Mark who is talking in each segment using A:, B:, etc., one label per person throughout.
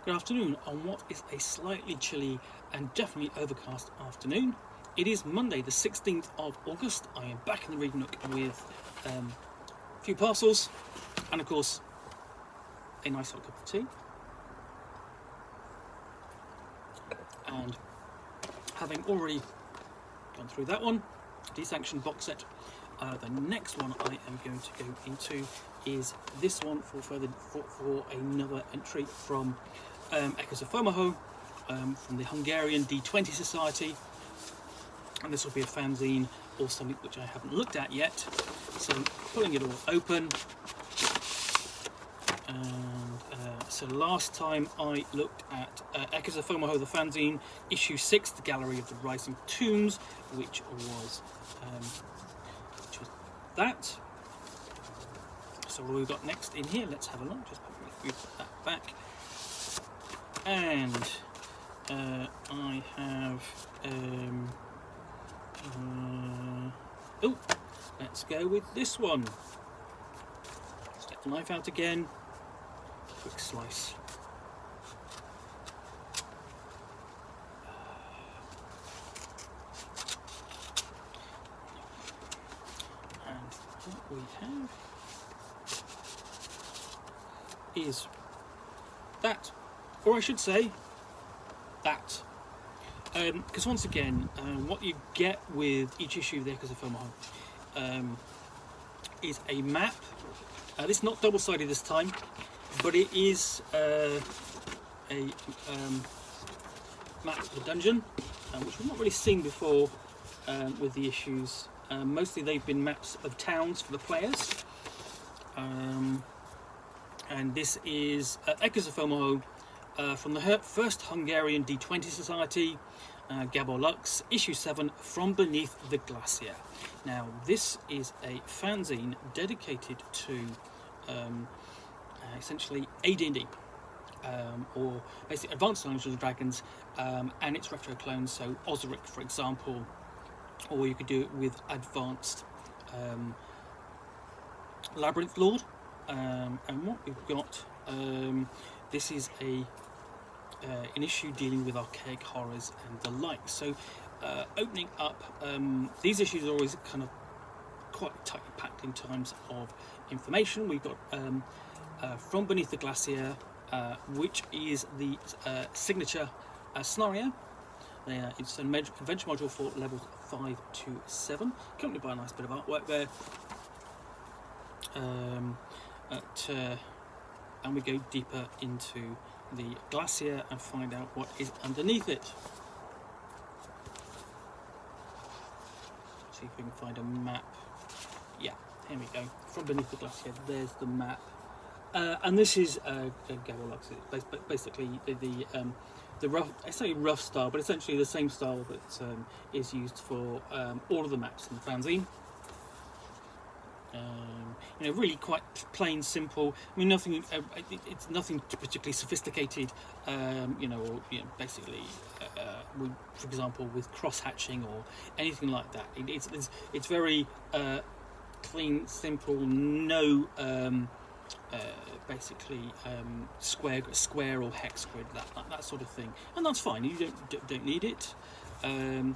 A: Good afternoon on what is a slightly chilly and definitely overcast afternoon. It is Monday the 16th of August. I am back in the reading nook with a few parcels and of course a nice hot cup of tea. And having already gone through that one, desanctioned box set, the next one I am going to go into is this one for another entry from Echoes of Fomalhaut, from the Hungarian D20 Society, and this will be a fanzine or something which I haven't looked at yet. So I'm pulling it all open, and so last time I looked at Echoes of Fomalhaut, the fanzine, issue 6, the Gallery of the Rising Tombs, which was that. So what we've got next in here, let's have a look. Just put that back, and I have oh, let's go with this one. Let's get the knife out again. Quick slice. And what we have is that, or I should say that, because once again, what you get with each issue of the Echoes of Fomalhaut is a map. This is not double-sided this time, but it is a map of the dungeon, which we've not really seen before with the issues. Mostly they've been maps of towns for the players. And this is Echoes of Fomalhaut from the First Hungarian D20 Society, Gabor Lux, issue 7, from Beneath the Glacier. Now, this is a fanzine dedicated to essentially AD&D, or basically Advanced Dungeons and Dragons, and its retro clones, so Osric, for example, or you could do it with Advanced Labyrinth Lord. And what we've got, this is an issue dealing with archaic horrors and the like. So opening up, these issues are always kind of quite tightly packed in terms of information. We've got from Beneath the Glacier, which is the signature scenario. It's an adventure module for levels 5 to 7, accompanied by a nice bit of artwork there. And we go deeper into the glacier and find out what is underneath it. See if we can find a map. Yeah, here we go. From Beneath the Glacier, there's the map. And this is Gabor Lux. It's basically the rough, I say rough style, but essentially the same style that is used for all of the maps in the fanzine. Really quite plain, simple. I mean, nothing. It's nothing particularly sophisticated. Basically, for example, with cross hatching or anything like that. It's very clean, simple. No, basically square or hex grid, that sort of thing, and that's fine. You don't need it. I'm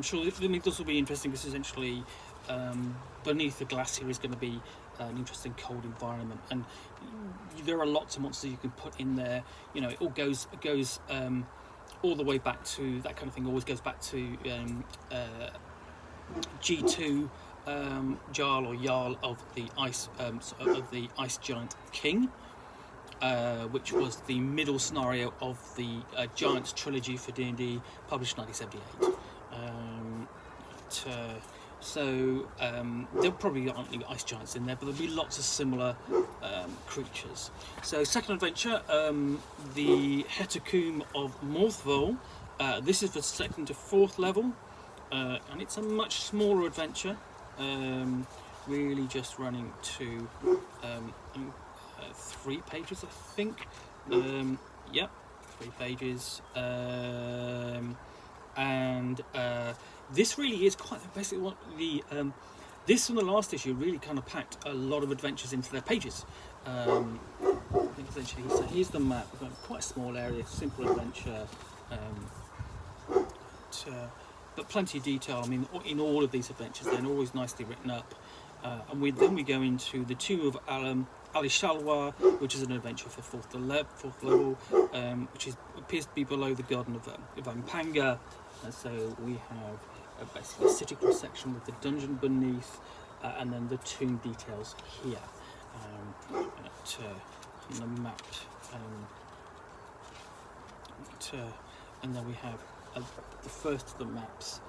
A: sure this will be interesting because essentially. Beneath the Glacier is going to be an interesting cold environment, and there are lots of monsters you can put in there. It all goes all the way back to that kind of thing. Always goes back to G2 Jarl or Jarl of the Ice Giant King, which was the middle scenario of the Giants trilogy for D&D, published in 1978. So there probably aren't any ice giants in there, but there'll be lots of similar creatures. So second adventure, the Hetacomb of Morthvol. This is the 2nd to 4th level, and it's a much smaller adventure, really just running to 3 pages, I think. Yep, 3 pages. And this really is quite basically what the this and the last issue really kind of packed a lot of adventures into their pages. I think essentially, so here's the map. We've got quite a small area, simple adventure, but plenty of detail. I mean, in all of these adventures, they're always nicely written up. And then we go into the Tomb of Ali Shalwa, which is an adventure for fourth level, which appears to be below the Garden of Vampanga. So we have basically a city cross section with the dungeon beneath, and then the tomb details here on the map. And then we have the first of the maps.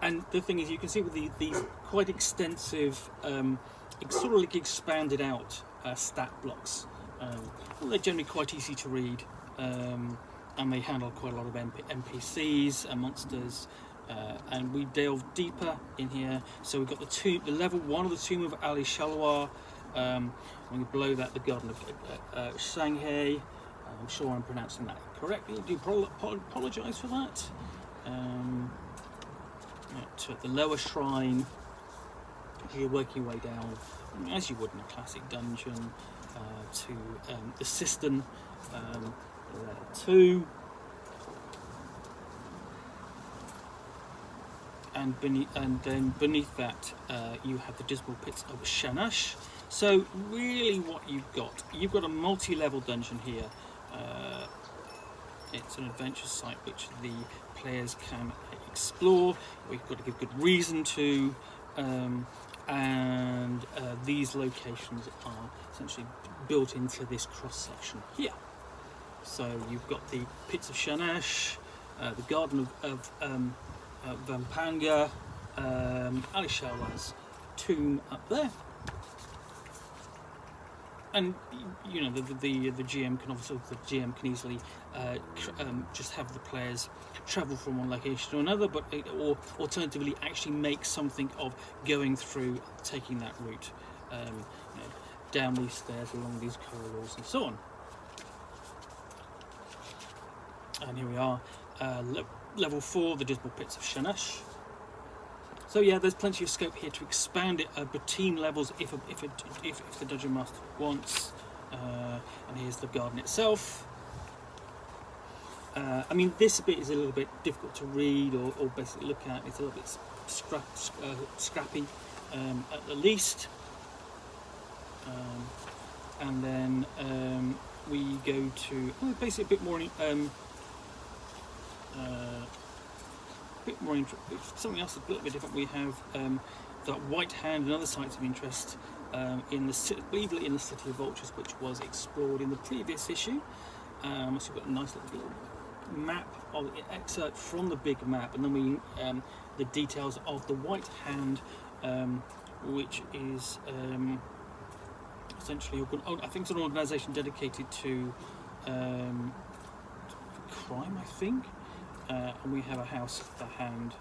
A: And the thing is, you can see with these quite extensive, sort of like expanded out stat blocks. Well, they're generally quite easy to read, and they handle quite a lot of NPCs and monsters. And we delve deeper in here. So we've got the level 1 of the Tomb of Ali Shalwa. And below that, the Garden of Shanghai. I'm sure I'm pronouncing that correctly. I do apologise for that. To the lower shrine, you're working your way down, as you would in a classic dungeon, to the cistern, level 2, and then beneath that you have the dismal pits of Shanash. So really, what you've got a multi-level dungeon here. It's an adventure site which the players can explore. We've got to give good reason to, and these locations are essentially built into this cross section here. So you've got the pits of Shanash, the Garden of Vampanga, Ali Shalwa's tomb up there. And you know, the GM can easily just have the players travel from one location to another, or alternatively actually make something of going through, taking that route, down these stairs, along these corridors, and so on. And here we are, level 4, the Dismal Pits of Shanash. So yeah, there's plenty of scope here to expand it between levels if the Dungeon Master wants. And here's the garden itself. I mean, this bit is a little bit difficult to read or basically look at. It's a little bit scrappy at the least. And then we go to basically a bit more something else a little bit different. We have that White Hand and other sites of interest in the City of Vultures, which was explored in the previous issue. So we've got a nice little map of excerpt from the big map, and then we the details of the White Hand, which is essentially I think it's an organisation dedicated to crime, I think. And we have a House of the Hand,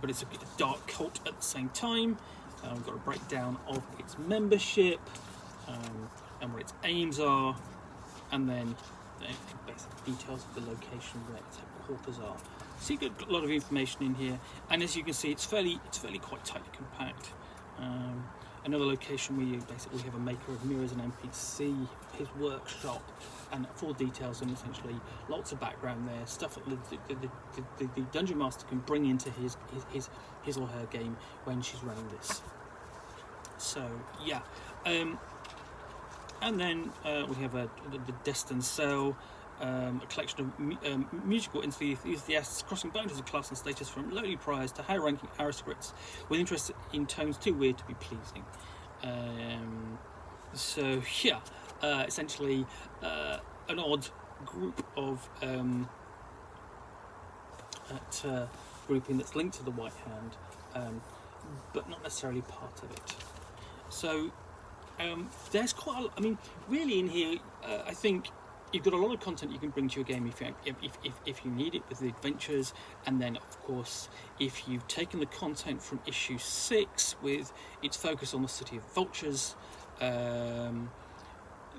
A: but it's a dark cult at the same time. We've got a breakdown of its membership and what its aims are, and then the basic details of the location where its headquarters are. So you get a lot of information in here, and as you can see, it's fairly quite tightly compact. Another location where you basically have a maker of mirrors and NPC, his workshop, and full details, and essentially lots of background there, stuff that the Dungeon Master can bring into his or her game when she's running this. So yeah, and then we have the Destined Cell, a collection of musical enthusiasts crossing boundaries of class and status, from lowly priors to high-ranking aristocrats with interest in tones too weird to be pleasing. So yeah, essentially an odd group of grouping that's linked to the White Hand, but not necessarily part of it. So there's quite a lot. I mean, really in here, I think you've got a lot of content you can bring to your game if you need it, with the adventures, and then of course if you've taken the content from issue 6 with its focus on the City of Vultures,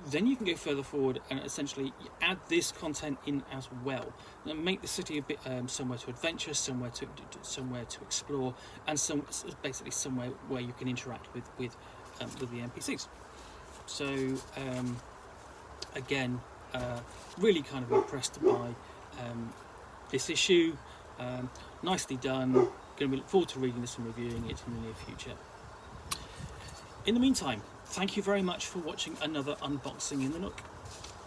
A: then you can go further forward and essentially add this content in as well, and make the city a bit somewhere to adventure, somewhere to explore, and basically somewhere where you can interact with the NPCs. So again, really kind of impressed by this issue. Nicely done. Going to look forward to reading this and reviewing it in the near future. In the meantime, thank you very much for watching another unboxing in the Nook.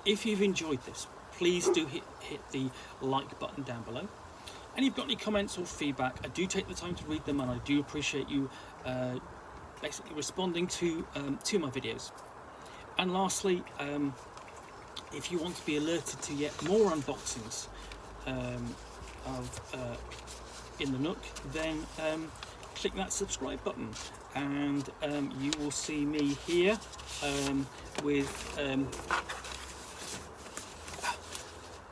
A: If you've enjoyed this, please do hit the like button down below. And if you've got any comments or feedback, I do take the time to read them, and I do appreciate you basically responding to my videos. And lastly, if you want to be alerted to yet more unboxings in the Nook, then click that subscribe button, and you will see me here with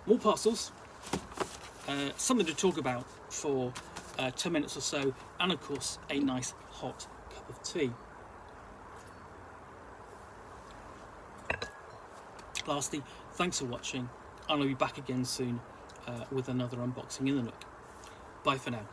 A: more parcels, something to talk about for 10 minutes or so, and of course a nice hot cup of tea. Lastly, thanks for watching, and I'll be back again soon with another unboxing in the Nook. Bye for now.